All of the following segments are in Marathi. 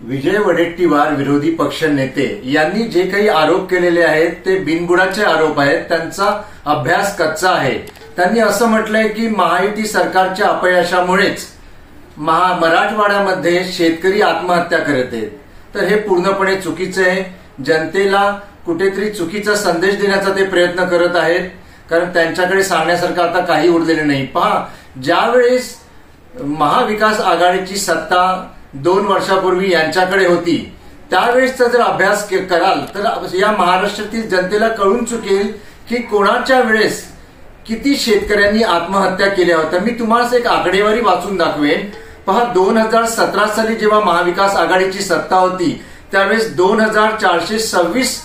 विजय वडेट्टीवार विरोधी पक्ष नेते यांनी जे काही आरोप केलेले आहेत ते बिनबुडाचे आरोप आहेत. त्यांचा अभ्यास कच्चा आहे. त्यांनी असं म्हटलंय की महायुती सरकारच्या अपयशामुळेच मराठवाड्यामध्ये शेतकरी आत्महत्या करत आहेत. तर हे पूर्णपणे चुकीचं आहे. जनतेला कुठेतरी चुकीचा संदेश देण्याचा ते प्रयत्न करत आहेत, कारण त्यांच्याकडे सांगण्यासारखं आता काही उरलेलं नाही. पहा, ज्यावेळेस महाविकास आघाडीची सत्ता 2 वर्षापूर्वी यांच्याकडे होती, त्यावेळेसचा जर अभ्यास कराल तर या महाराष्ट्रातील जनतेला कळून चुकेल की कोणाच्या वेळेस किती शेतकऱ्यांनी आत्महत्या केल्या होत्या. मी तुम्हाला एक आकडेवारी वाचून दाखवेन. पहा, 2017 साली जेव्हा महाविकास आघाडीची सत्ता होती त्यावेळेस 2426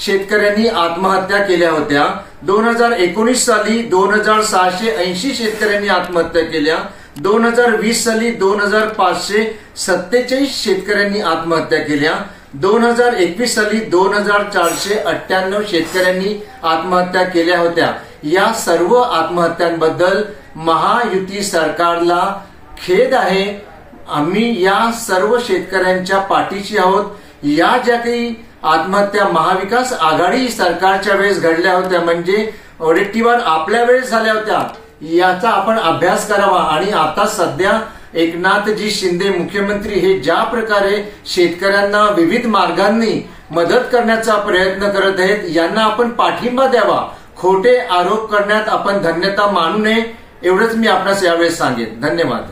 शेतकऱ्यांनी आत्महत्या केल्या होत्या. 2019 साली 2680 शेतकऱ्यांनी आत्महत्या केल्या. 2020 साली 2547 शेतकऱ्यांनी आत्महत्या केल्या. 2021 साली 2498 शेतकऱ्यांनी आत्महत्या केल्या होत्या. या सर्व आत्महत्यांबद्दल महायुती सरकारला खेद आहे. आम्ही या सर्व शेतकऱ्यांच्या पाठीशी आहोत. या ज्या काही आत्महत्या महाविकास आघाडी सरकारच्या वेळेस घडल्या होत्या, म्हणजे वडेट्टीवार आपल्या वेळेस झाल्या होत्या, याचा आपण अभ्यास करावा. आणि आता सध्या एकनाथजी शिंदे मुख्यमंत्री हे ज्या प्रकारे शेतकऱ्यांना विविध मार्गांनी मदत करण्याचा प्रयत्न करत आहेत, यांना आपण पाठिंबा द्यावा. खोटे आरोप करण्यात आपण धन्यता मानू नये, एवढंच मी आपणास यावेळेस सांगेन. धन्यवाद.